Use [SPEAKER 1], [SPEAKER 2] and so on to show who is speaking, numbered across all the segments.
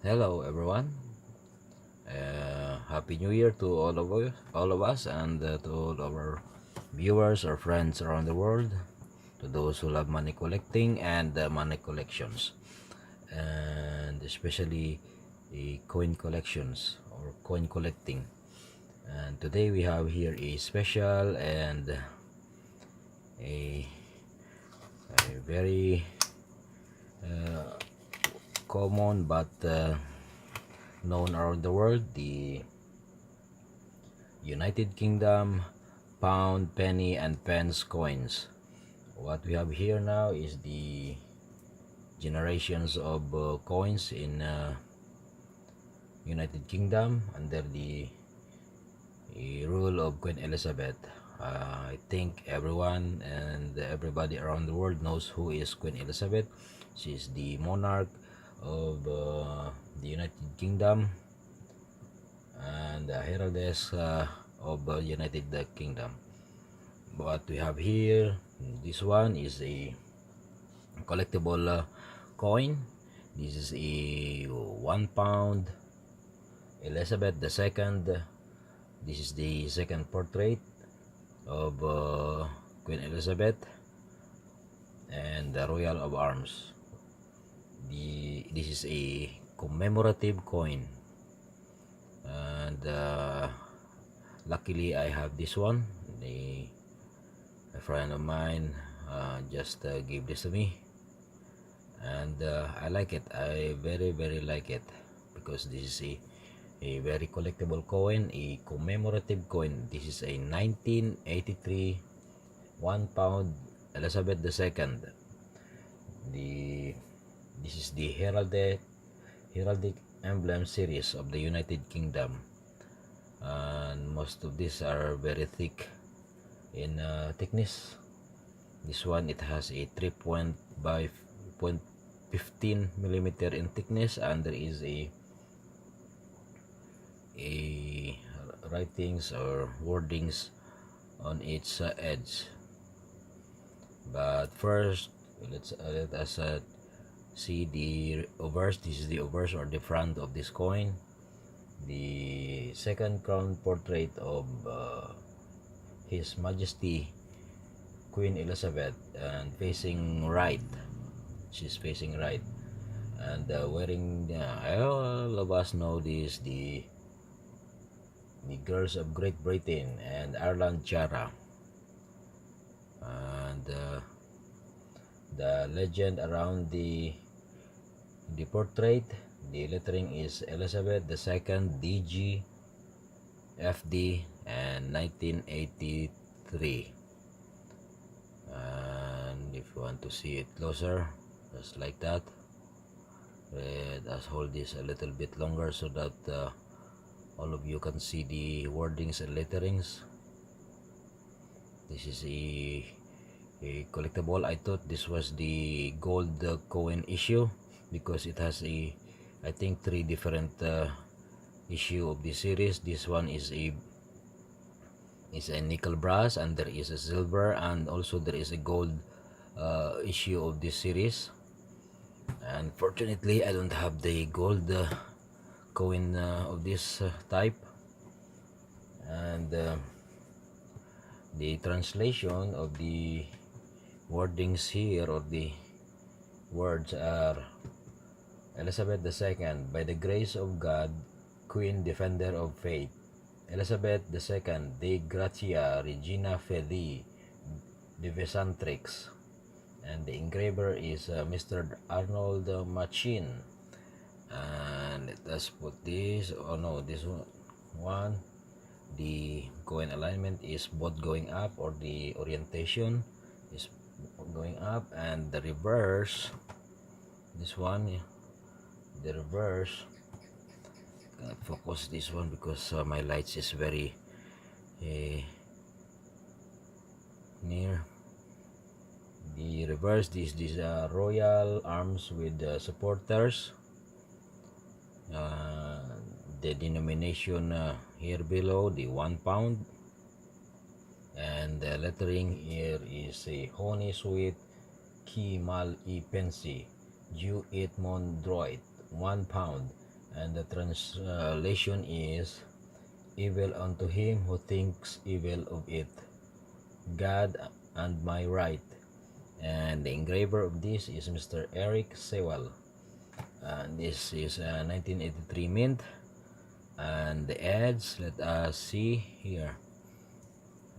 [SPEAKER 1] Hello, everyone. Happy New Year to all of us, and to all our viewers or friends around the world. To those who love money collecting and money collections, and especially the coin collections or coin collecting. And today we have here a special and a, a very common but known around the world, the United Kingdom pound, penny, and pence coins. What we have here now is the generations of coins in United Kingdom under the rule of Queen Elizabeth. I think everyone and everybody around the world knows who is Queen Elizabeth. She is the monarch of the United Kingdom and the heraldess of United Kingdom. What we have here, this one is a collectible coin. This is a £1 Elizabeth II. This is the second portrait of Queen Elizabeth and the Royal of Arms. This is a commemorative coin, and luckily I have this one. A friend of mine just gave this to me, and I like it. I very like it because this is a very collectible coin, a commemorative coin. This is a 1983 £1 Elizabeth II. This is the heraldic emblem series of the United Kingdom, and most of these are very thick in thickness. This one, it has a 3 by 0.15 millimeter in thickness, and there is a writings or wordings on its edge. But first, let us see the obverse. This is the obverse or the front of this coin. The second crown portrait of His Majesty Queen Elizabeth, and facing right. She's facing right, and wearing all of us know this, the girls of Great Britain and Ireland tiara, and the legend around the portrait. The lettering is Elizabeth II DG FD and 1983. And if you want to see it closer, just like that, let us hold this a little bit longer so that all of you can see the wordings and letterings. This is a collectible. I thought this was the gold coin issue because it has I think 3 different issue of this series. This one is a nickel brass, and there is a silver, and also there is a gold issue of this series. And fortunately I don't have the gold coin of this type. And the translation of the wordings here, or the words, are Elizabeth II, by the grace of God, Queen, Defender of Faith. Elizabeth II, De Gratia Regina Feli de Vesantrix. And the engraver is Mr. Arnold Machin. And let us put this, oh no, this one, the coin alignment is both going up, or the orientation is going up, and the reverse, this one, the reverse, can't focus this one because my lights is very near. The reverse, this royal arms with supporters. The denomination here below, the £1, and the lettering here is a Honey Sweet Ki Mal I Pensi Jew It Mon Droid £1, and the translation is, evil unto him who thinks evil of it, God and my right. And the engraver of this is Mr. Eric Sewell, and this is 1983 mint. And the ads, let us see here.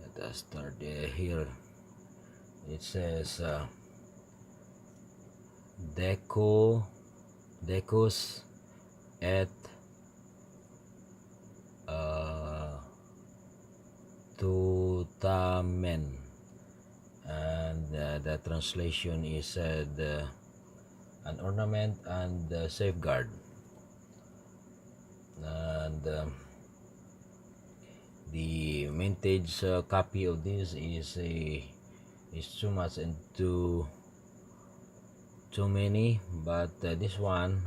[SPEAKER 1] Let us start here. It says decus et tutamen, and the translation is an ornament and safeguard. And the mintage copy of this is too much and too many, but this one,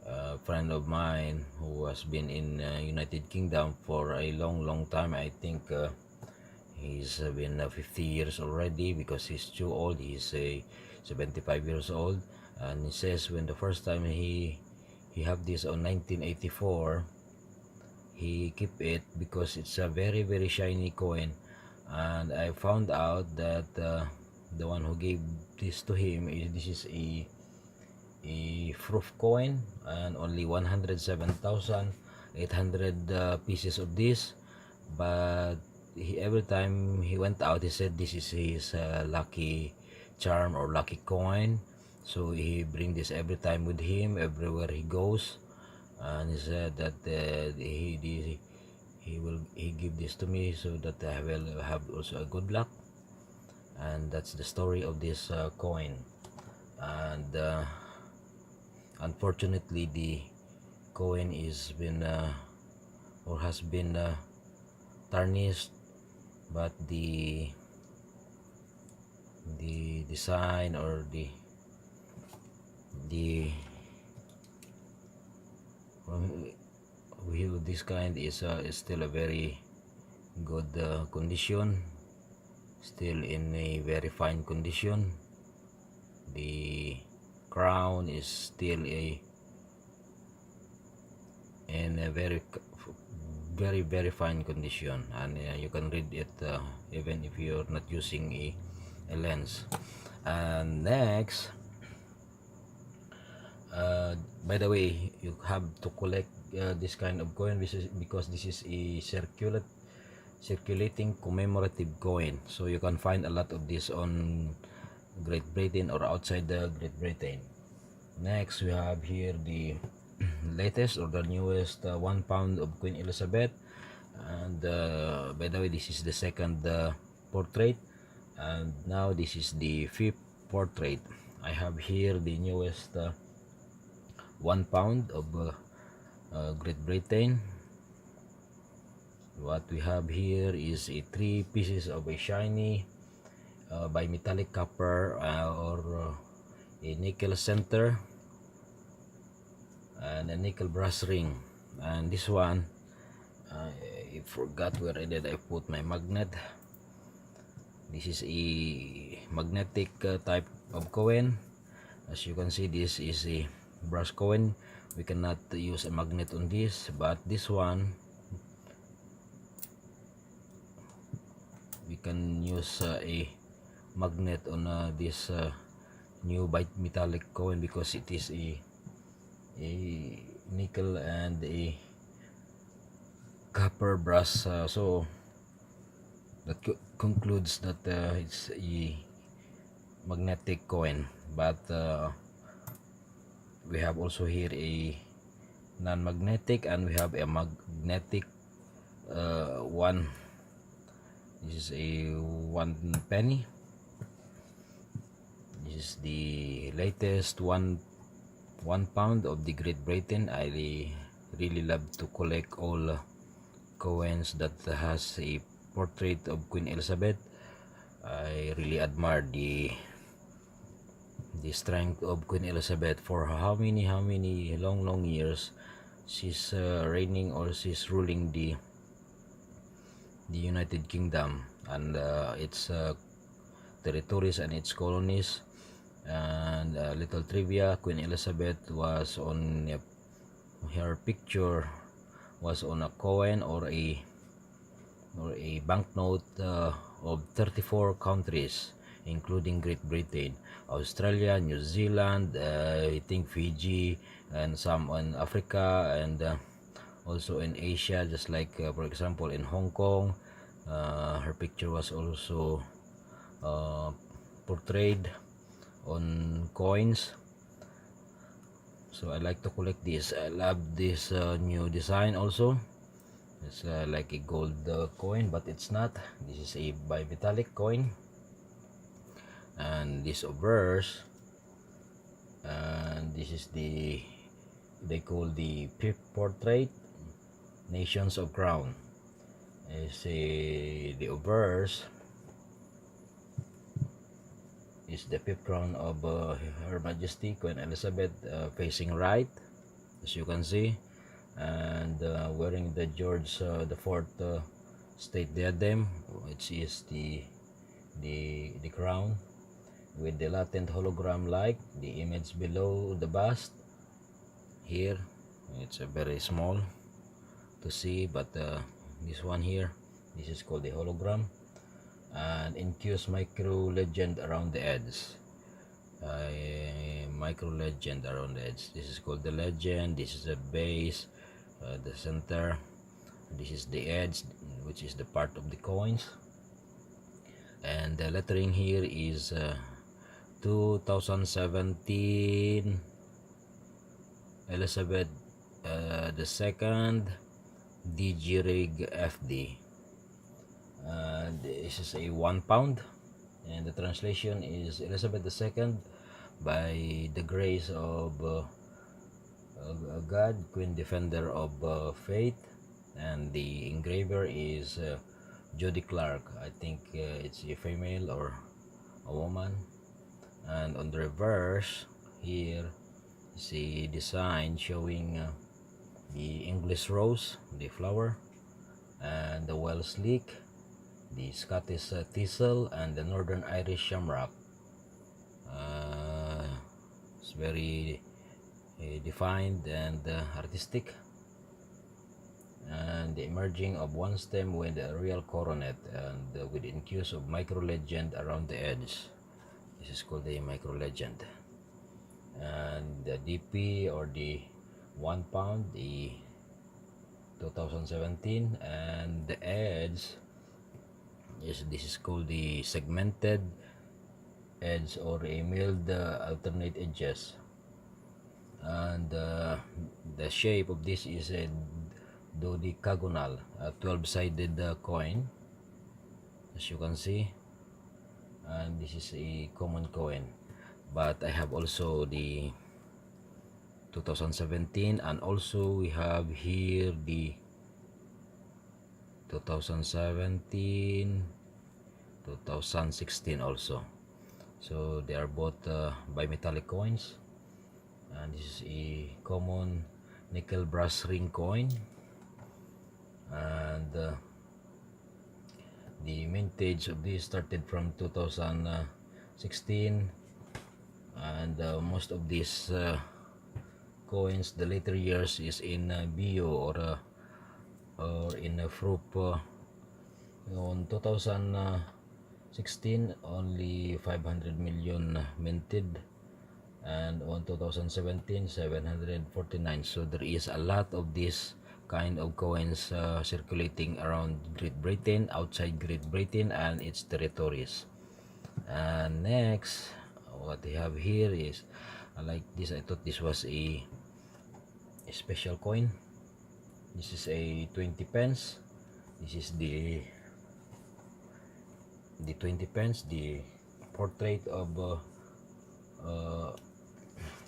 [SPEAKER 1] a friend of mine who has been in United Kingdom for a long time, I think he's been 50 years already, because he's too old. He's 75 years old, and he says when the first time he have this on 1984, he keep it because it's a very shiny coin. And I found out that the one who gave this to him this is a proof coin, and only 107,800 pieces of this. But every time he went out, he said this is his lucky charm or lucky coin, so he bring this every time with him everywhere he goes. And he said that he give this to me so that I will have also a good luck. And that's the story of this coin. And unfortunately, the coin is been or has been tarnished, but the design or the wheel of this kind is still a very good condition, still in a very fine condition. The crown is still in a very fine condition, and you can read it even if you're not using a lens. And next, by the way, you have to collect this kind of coin because this is a circulating commemorative coin, so you can find a lot of this on Great Britain or outside the Great Britain. Next, we have here the latest or the newest 1 pound of Queen Elizabeth. And by the way, this is the second portrait, and now this is the fifth portrait. I have here the newest 1 pound of Great Britain. What we have here is 3 pieces of a shiny bimetallic copper or a nickel center and a nickel brass ring. And this one, I forgot where did I put my magnet. This is a magnetic type of coin. As you can see, this is a brass coin. We cannot use a magnet on this, but this one we can use a magnet on this new bimetallic coin, because it is a nickel and a copper brass, so that concludes that it's a magnetic coin. But we have also here a non-magnetic, and we have a magnetic one. This is a 1 penny. This is the latest one pound of the Great Britain. I really love to collect all coins that has a portrait of Queen Elizabeth. I really admire the strength of Queen Elizabeth for how many long years she's reigning, or she's ruling the United Kingdom and its territories and its colonies. And little trivia, Queen Elizabeth was on her picture was on a coin or a banknote of 34 countries, including Great Britain, Australia, New Zealand, I think Fiji, and some in Africa, and also in Asia, just like for example in Hong Kong. Her picture was also portrayed on coins. So I like to collect this. I love this new design also. It's like a gold coin, but it's not. This is a bimetallic coin, and this Obverse, and this is they call the fifth portrait, Nations of Crown. Is the Obverse is the fifth crown of Her Majesty Queen Elizabeth, facing right, as you can see, and wearing the George the Fourth state diadem, which is the crown, with the latent hologram like the image below the bust. Here it's a very small to see, but this one here, this is called the hologram, and infused micro legend around the edge. Micro legend around the edge. This is called the legend. This is the base, the center. This is the edge, which is the part of the coins, and the lettering here is 2017 Elizabeth the second DG Rig FD. This is a £1, and the translation is Elizabeth II, by the grace of God, Queen Defender of Faith, and the engraver is Jody Clark. I think it's a female or a woman. And on the reverse here is a design showing the English rose, the flower, and the Welsh leek, the Scottish thistle, and the Northern Irish shamrock. It's very defined and artistic, and the emerging of one stem with a real coronet, and with infuse of micro legend around the edge. This is called the micro legend. And the DP, or the £1, the 2017, and the edge is, this is called the segmented edge, or a milled alternate edges, and the shape of this is a dodecagonal, a 12-sided coin, as you can see, and this is a common coin. But I have also the 2017, and also we have here the 2017, 2016 also. So they are both bimetallic coins, and this is a common nickel brass ring coin, and the mintage of this started from 2016, and most of these coins, the later years, is in bio, or in a fruit. On 2016 only 500 million minted, and on 2017 749. So there is a lot of this kind of coins circulating around Great Britain, outside Great Britain and its territories. And next, what we have here is, I like this. I thought this was a special coin. This is a 20 pence. This is the 20 pence, the portrait of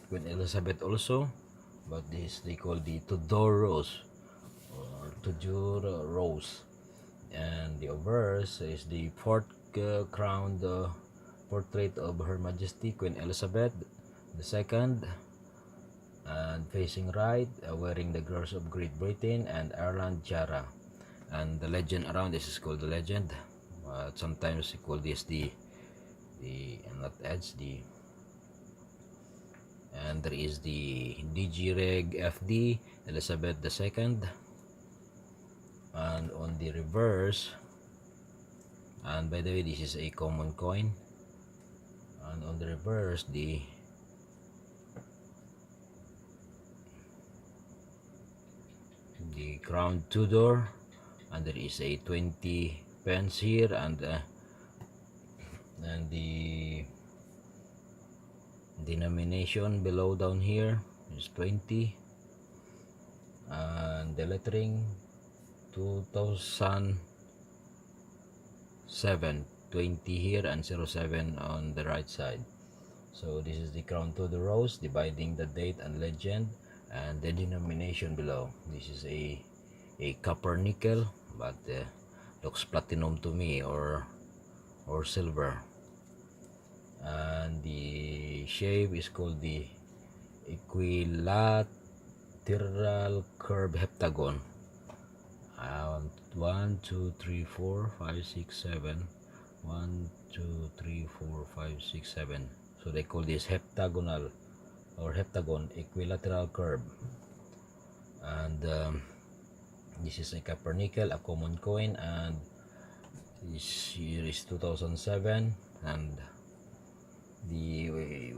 [SPEAKER 1] Queen Elizabeth also, but this they call the Tudor Rose, or Tudor Rose. And the Obverse is the fourth crowned portrait of Her Majesty Queen Elizabeth II, and facing right, wearing the girls of Great Britain and Ireland tiara. And the legend around this is called the legend. Sometimes we call this the not edge, the and there is the DG Reg FD Elizabeth II, and on the reverse, and by the way, this is a common coin, and on the reverse, the crown Tudor, and there is a 20 pence here, and the denomination below down here is 20, and the lettering 2007, 20 here, and 07 on the right side. So this is the crown to the rose, dividing the date and legend, and the denomination below. This is a copper nickel, but looks platinum to me, or silver. And the shape is called the equilateral curve heptagon. 1 2 3 4 5 6 7 1 2 3 4 5 6 7. So they call this heptagonal or heptagon equilateral curve. And this is a copper nickel, a common coin, and this year is 2007, and the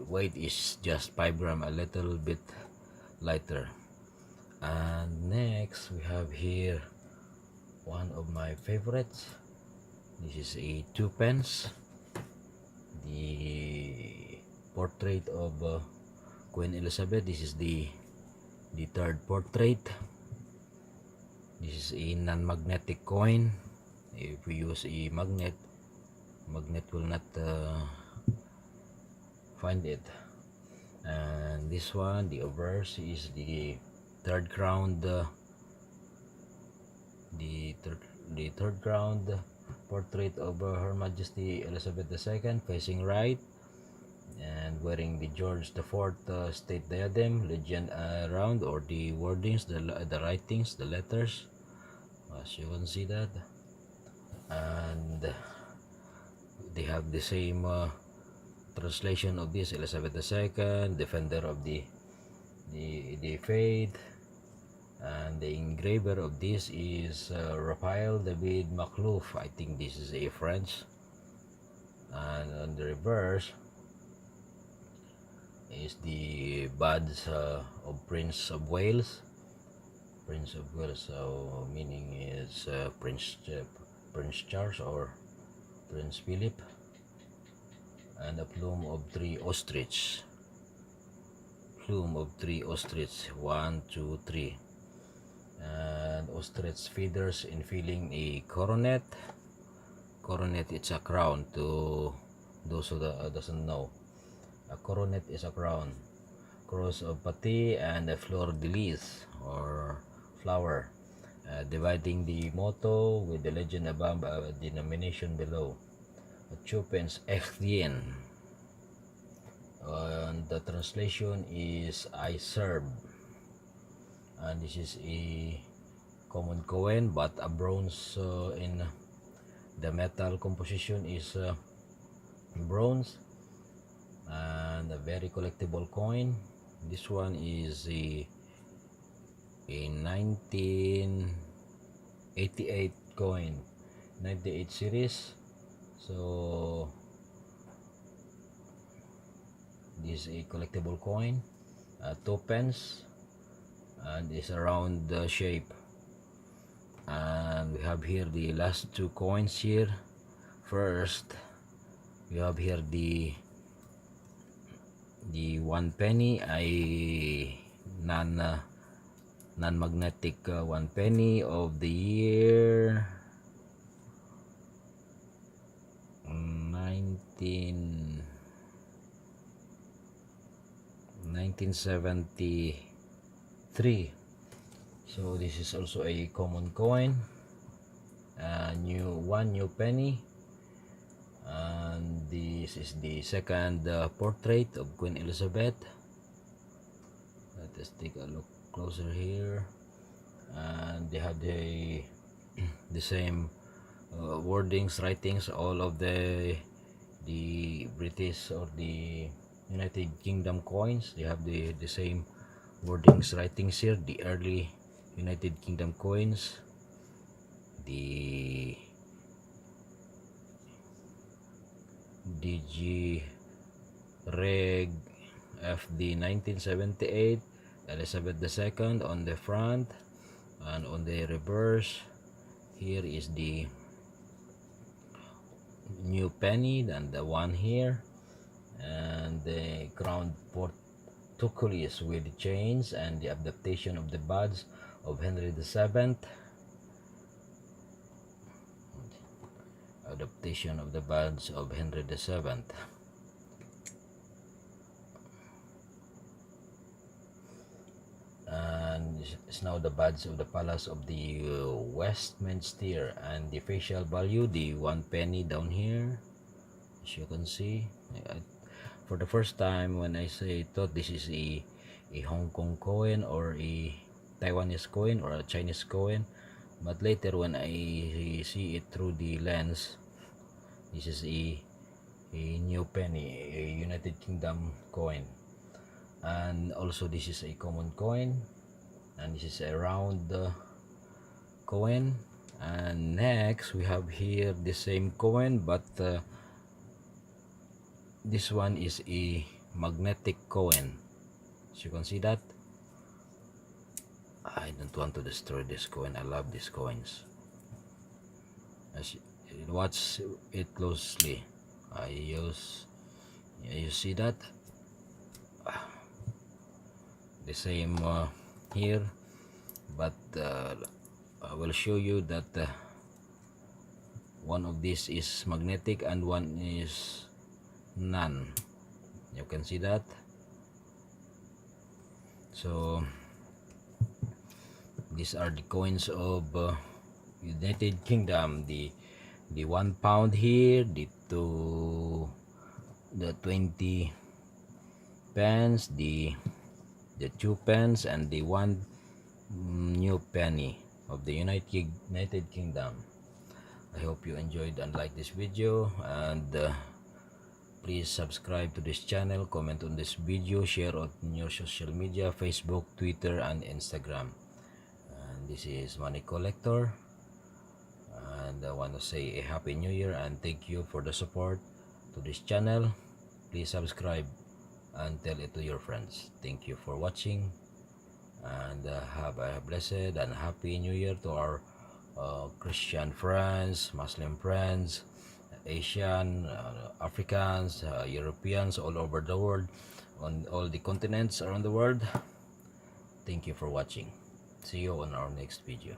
[SPEAKER 1] weight is just 5 gram, a little bit lighter. And next we have here one of my favorites. This is a 2 pence, the portrait of Queen Elizabeth. This is the third portrait. This is a non-magnetic coin. If we use a magnet will not find it. And this one, the Obverse, is the third crowned the third crowned portrait of Her Majesty Elizabeth II, facing right and wearing the George IV state diadem, legend around, or the wordings, the writings, the letters, as you can see that. And they have the same translation of this: Elizabeth II, defender of the faith. And the engraver of this is Raphael David Maclouf. I think this is a French. And on the reverse is the badge of Prince of Wales. So meaning is Prince Charles or Prince Philip, and a plume of 3 ostrich. 1 2 3, and ostrich feathers infilling a coronet. It's a crown. To those who doesn't know, a coronet is a crown. Cross of pati and a fleur de lis, or flower, dividing the motto with the legend above, denomination below. A 2 pence Echien, and the translation is I serve. And this is a common coin, but a bronze, in the metal composition is bronze, and a very collectible coin. This one is a 1988 coin, 98 series. So this is a collectible coin, 2 pence, and is a round shape. And we have here the last 2 coins here. First, we have here the 1 penny, a non-magnetic 1 penny of the year 1973. So this is also a common coin, new penny. And this is the second portrait of Queen Elizabeth. Let us take a look closer here, and they have the same wordings, writings, all of the British or the United Kingdom coins. They have the same wordings, writings here. The early United Kingdom coins, the DG Reg FD 1978, Elizabeth II on the front, and on the reverse here is the new penny and the one here, and the crown portcullis with the chains, and the adaptation of the badge of Henry VII. Adaptation of the badge of Henry VII. And it's now the badge of the Palace of the Westminster, and the facial value, the 1 penny down here, as you can see. For the first time, when I thought this is a Hong Kong coin or a Taiwanese coin or a Chinese coin, but later when I see it through the lens, this is a new penny, a United Kingdom coin. And also this is a common coin, and this is a round coin. And next we have here the same coin, but this one is a magnetic coin, as you can see that. I don't want to destroy this coin. I love these coins. As you watch it closely, you see that the same here, but I will show you that one of these is magnetic and one is none. You can see that. So these are the coins of United Kingdom. The £1 here, the 20 pence, the 2 pence, and the 1 new penny of the United Kingdom. I hope you enjoyed and liked this video, and please subscribe to this channel, comment on this video, share on your social media, Facebook, Twitter, and Instagram. And this is Money Collector, and I want to say a Happy New Year and thank you for the support to this channel. Please subscribe and tell it to your friends. Thank you for watching, and have a blessed and happy New Year to our Christian friends, Muslim friends, Asian, Africans, Europeans all over the world, on all the continents around the world. Thank you for watching. See you on our next video.